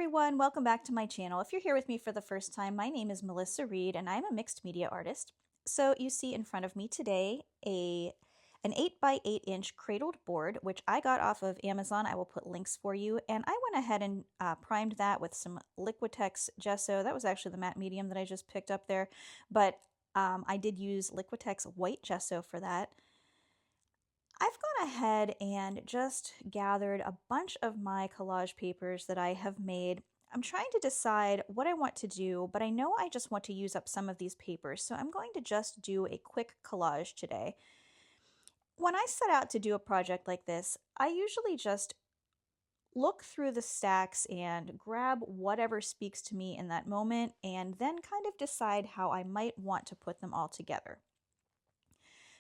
everyone, welcome back to my channel. If you're here with me for the first time, my name is Melissa Reed and I'm a mixed media artist. So you see in front of me today an 8x8-inch cradled board, which I got off of Amazon. I will put links for you. And I went ahead and primed that with some Liquitex gesso. That was actually the matte medium that I just picked up there. But I did use Liquitex white gesso for that. I've gone ahead and just gathered a bunch of my collage papers that I have made. I'm trying to decide what I want to do, but I know I just want to use up some of these papers, so I'm going to just do a quick collage today. When I set out to do a project like this, I usually just look through the stacks and grab whatever speaks to me in that moment, and then kind of decide how I might want to put them all together.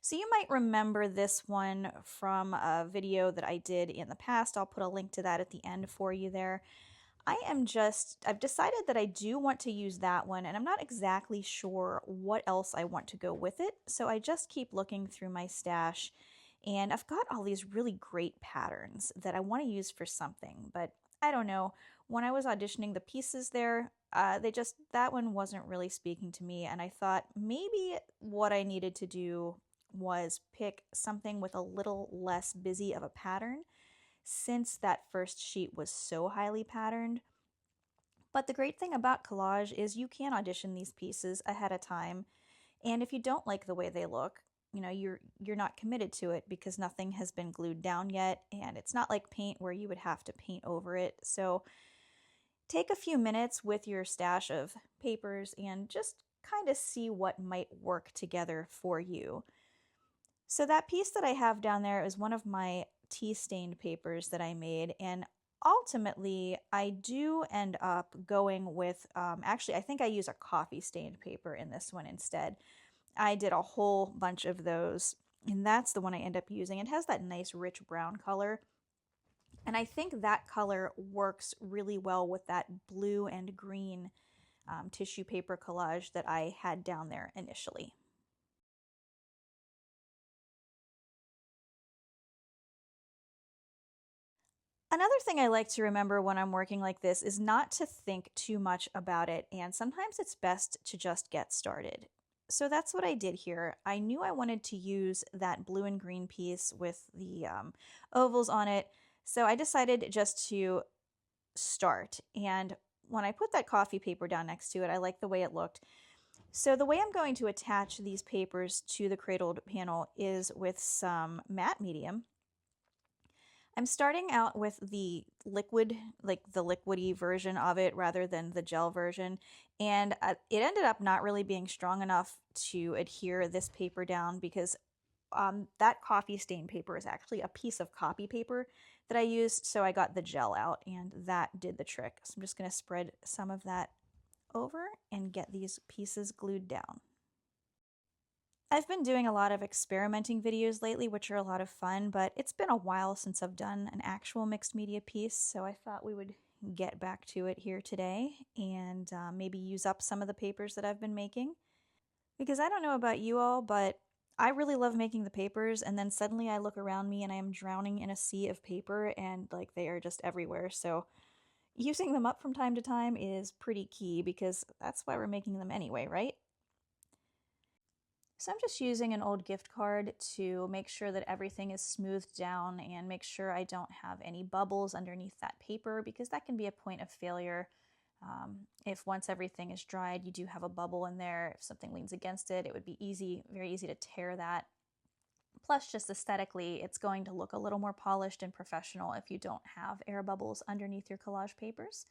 So you might remember this one from a video that I did in the past. I'll put a link to that at the end for you there. I've decided that I do want to use that one, and I'm not exactly sure what else I want to go with it. So I just keep looking through my stash, and I've got all these really great patterns that I want to use for something, but I don't know. When I was auditioning the pieces there, that one wasn't really speaking to me, and I thought maybe what I needed to do was pick something with a little less busy of a pattern, since that first sheet was so highly patterned. But the great thing about collage is you can audition these pieces ahead of time, and if you don't like the way they look, you know, you're not committed to it because nothing has been glued down yet, and it's not like paint where you would have to paint over it. So take a few minutes with your stash of papers and just kind of see what might work together for you. So that piece that I have down there is one of my tea-stained papers that I made, and ultimately I do end up going with, actually I think I use a coffee-stained paper in this one instead. I did a whole bunch of those, and that's the one I end up using. It has that nice rich brown color, and I think that color works really well with that blue and green tissue paper collage that I had down there initially. Another thing I like to remember when I'm working like this is not to think too much about it, and sometimes it's best to just get started. So that's what I did here. I knew I wanted to use that blue and green piece with the ovals on it, so I decided just to start. And when I put that coffee paper down next to it, I liked the way it looked. So the way I'm going to attach these papers to the cradled panel is with some matte medium. I'm starting out with the liquid, like the liquidy version of it rather than the gel version, and it ended up not really being strong enough to adhere this paper down because that coffee stain paper is actually a piece of copy paper that I used, so I got the gel out and that did the trick. So I'm just going to spread some of that over and get these pieces glued down. I've been doing a lot of experimenting videos lately, which are a lot of fun, but it's been a while since I've done an actual mixed media piece, so I thought we would get back to it here today and maybe use up some of the papers that I've been making. Because I don't know about you all, but I really love making the papers, and then suddenly I look around me and I am drowning in a sea of paper, and like they are just everywhere, so using them up from time to time is pretty key because that's why we're making them anyway, right? So I'm just using an old gift card to make sure that everything is smoothed down and make sure I don't have any bubbles underneath that paper, because that can be a point of failure. If once everything is dried, you do have a bubble in there, if something leans against it, it would be very easy to tear that. Plus, just aesthetically, it's going to look a little more polished and professional if you don't have air bubbles underneath your collage papers.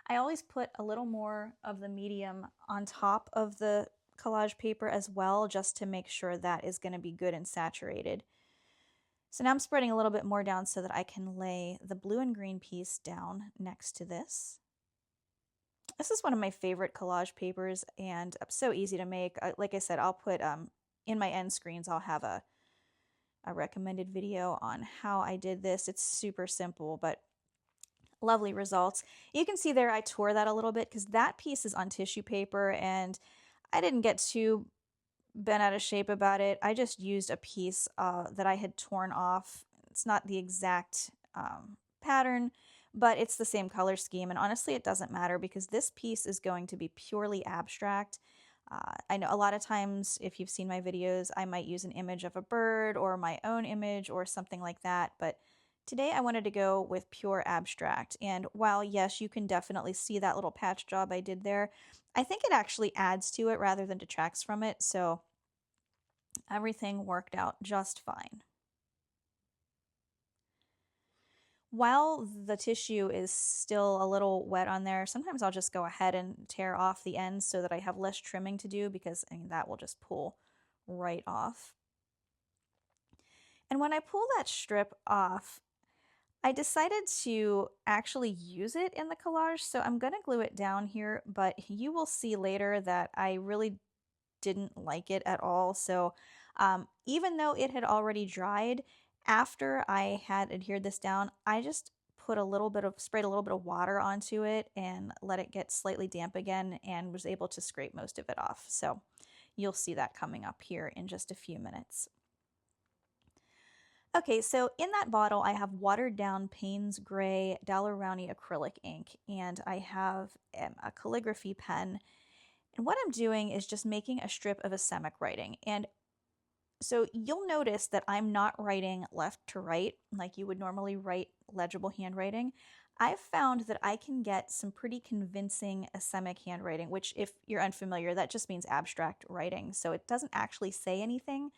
I always put a little more of the medium on top of the collage paper as well, just to make sure that is going to be good and saturated. So now I'm spreading a little bit more down so that I can lay the blue and green piece down next to this. This is one of my favorite collage papers and so easy to make. Like I said, I'll put in my end screens, I'll have a recommended video on how I did this. It's super simple, but lovely results. You can see there I tore that a little bit because that piece is on tissue paper and I didn't get too bent out of shape about it. I just used a piece that I had torn off. It's not the exact pattern, but it's the same color scheme. And honestly, it doesn't matter because this piece is going to be purely abstract. I know a lot of times, if you've seen my videos, I might use an image of a bird or my own image or something like that. But today I wanted to go with pure abstract. And while, yes, you can definitely see that little patch job I did there, I think it actually adds to it rather than detracts from it. So everything worked out just fine. While the tissue is still a little wet on there, sometimes I'll just go ahead and tear off the ends so that I have less trimming to do because I mean, that will just pull right off. And when I pull that strip off, I decided to actually use it in the collage, so I'm going to glue it down here, but you will see later that I really didn't like it at all. So even though it had already dried, after I had adhered this down, I just put a little bit of, sprayed a little bit of water onto it and let it get slightly damp again and was able to scrape most of it off. So you'll see that coming up here in just a few minutes. Okay, so in that bottle, I have watered down Paynes Gray Rowney Acrylic ink, and I have a calligraphy pen. And what I'm doing is just making a strip of asemic writing. And so you'll notice that I'm not writing left to right like you would normally write legible handwriting. I've found that I can get some pretty convincing asemic handwriting, which if you're unfamiliar, that just means abstract writing. So it doesn't actually say anything,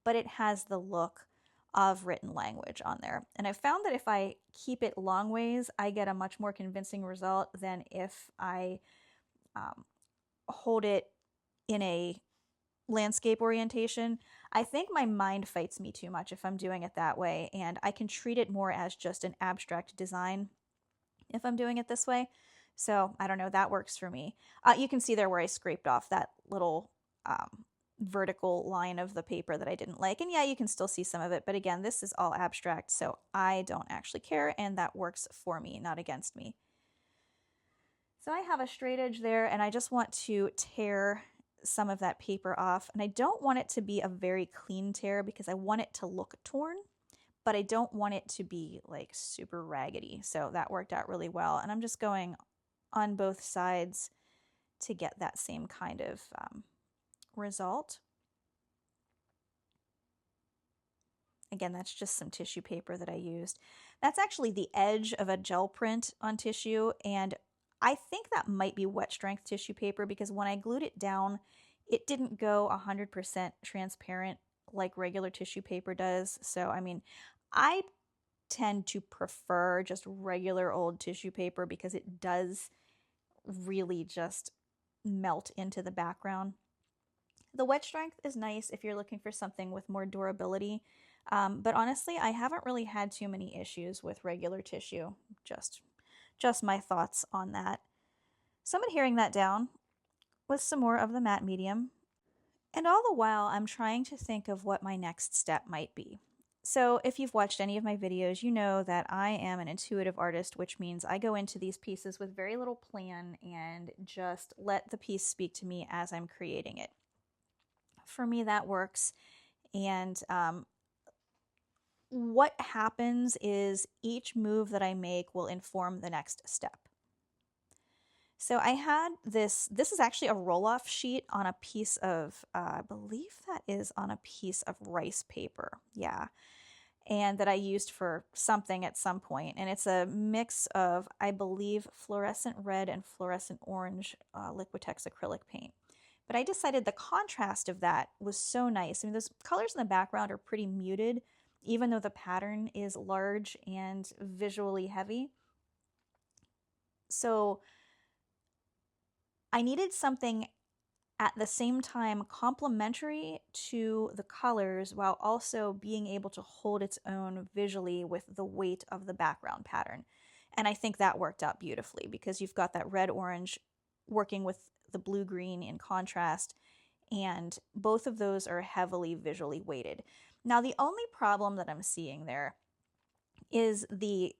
but it has the look of written language on there. And I found that if I keep it long ways, I get a much more convincing result than if I hold it in a landscape orientation. I think my mind fights me too much if I'm doing it that way, and I can treat it more as just an abstract design if I'm doing it this way. So I don't know, that works for me. You can see there where I scraped off that little vertical line of the paper that I didn't like. And yeah, you can still see some of it, but again, this is all abstract, so I don't actually care, and that works for me, not against me. So I have a straight edge there, and I just want to tear some of that paper off. And I don't want it to be a very clean tear because I want it to look torn, but I don't want it to be like super raggedy. So that worked out really well. And I'm just going on both sides to get that same kind of result. Again, that's just some tissue paper that I used. That's actually the edge of a gel print on tissue, and I think that might be wet strength tissue paper because when I glued it down, it didn't go 100% transparent like regular tissue paper does. So, I mean, I tend to prefer just regular old tissue paper because it does really just melt into the background. The wet strength is nice if you're looking for something with more durability, but honestly, I haven't really had too many issues with regular tissue. Just my thoughts on that. So I'm adhering that down with some more of the matte medium. And all the while, I'm trying to think of what my next step might be. So if you've watched any of my videos, you know that I am an intuitive artist, which means I go into these pieces with very little plan and just let the piece speak to me as I'm creating it. For me, that works. And what happens is each move that I make will inform the next step. So I had this is actually a roll-off sheet on a piece of, I believe that is on a piece of rice paper, yeah, and that I used for something at some point. And it's a mix of, I believe, fluorescent red and fluorescent orange Liquitex acrylic paint. But I decided the contrast of that was so nice. I mean, those colors in the background are pretty muted, even though the pattern is large and visually heavy. So I needed something at the same time complementary to the colors while also being able to hold its own visually with the weight of the background pattern. And I think that worked out beautifully because you've got that red-orange working with the blue-green in contrast, and both of those are heavily visually weighted. Now, the only problem that I'm seeing there is the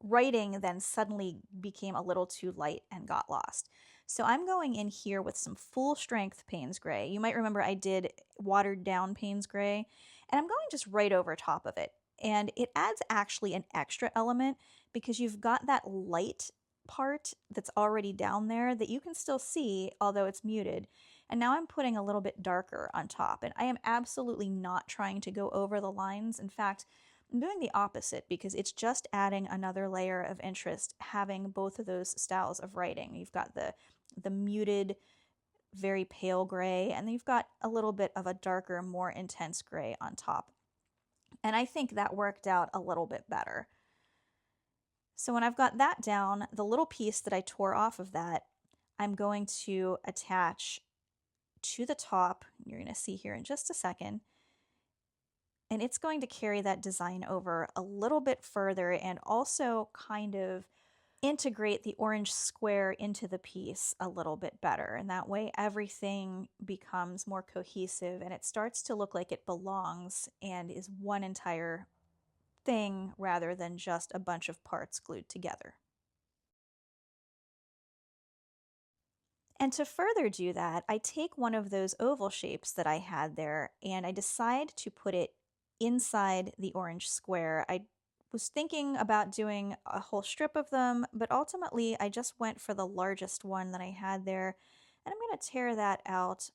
writing then suddenly became a little too light and got lost. So I'm going in here with some full strength Paynes Gray. You might remember I did watered down Paynes Gray, and I'm going just right over top of it. And it adds actually an extra element because you've got that light part that's already down there that you can still see, although it's muted. And now I'm putting a little bit darker on top, and I am absolutely not trying to go over the lines. In fact, I'm doing the opposite because it's just adding another layer of interest having both of those styles of writing. You've got the muted, very pale gray, and then you've got a little bit of a darker, more intense gray on top. And I think that worked out a little bit better. So when I've got that down, the little piece that I tore off of that, I'm going to attach to the top. You're going to see here in just a second. And it's going to carry that design over a little bit further and also kind of integrate the orange square into the piece a little bit better. And that way everything becomes more cohesive and it starts to look like it belongs and is one entire thing rather than just a bunch of parts glued together. And to further do that, I take one of those oval shapes that I had there and I decide to put it inside the orange square. I was thinking about doing a whole strip of them, but ultimately I just went for the largest one that I had there, and I'm going to tear that out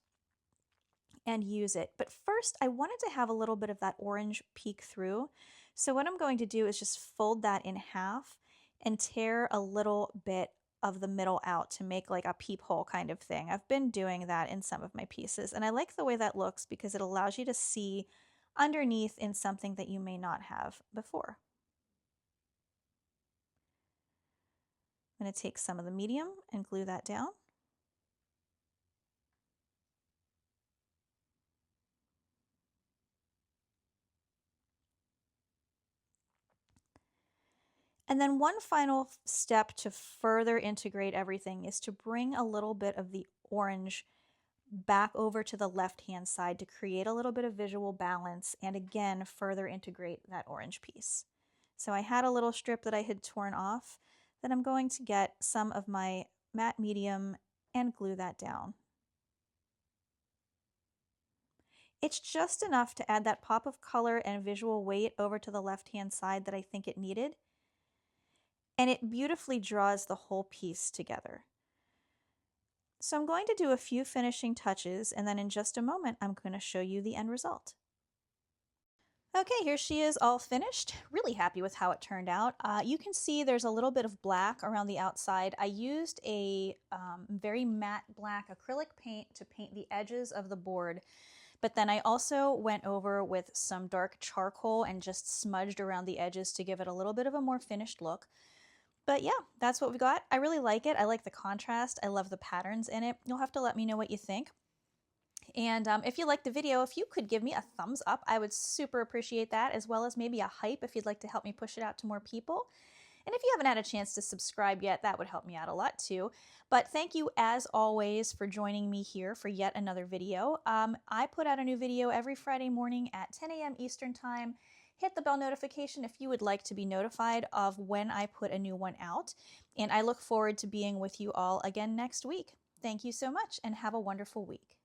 and use it. But first, I wanted to have a little bit of that orange peek through. So what I'm going to do is just fold that in half and tear a little bit of the middle out to make like a peephole kind of thing. I've been doing that in some of my pieces, and I like the way that looks because it allows you to see underneath in something that you may not have before. I'm going to take some of the medium and glue that down. And then one final step to further integrate everything is to bring a little bit of the orange back over to the left-hand side to create a little bit of visual balance and again further integrate that orange piece. So I had a little strip that I had torn off. Then I'm going to get some of my matte medium and glue that down. It's just enough to add that pop of color and visual weight over to the left-hand side that I think it needed. And it beautifully draws the whole piece together. So I'm going to do a few finishing touches, and then in just a moment I'm going to show you the end result. Okay, here she is all finished. Really happy with how it turned out. You can see there's a little bit of black around the outside. I used a very matte black acrylic paint to paint the edges of the board, but then I also went over with some dark charcoal and just smudged around the edges to give it a little bit of a more finished look. But yeah, that's what we got. I really like it. I like the contrast. I love the patterns in it. You'll have to let me know what you think. And if you liked the video, if you could give me a thumbs up, I would super appreciate that, as well as maybe a hype if you'd like to help me push it out to more people. And if you haven't had a chance to subscribe yet, that would help me out a lot too. But thank you, as always, for joining me here for yet another video. I put out a new video every Friday morning at 10 a.m. Eastern Time. Hit the bell notification if you would like to be notified of when I put a new one out. And I look forward to being with you all again next week. Thank you so much and have a wonderful week.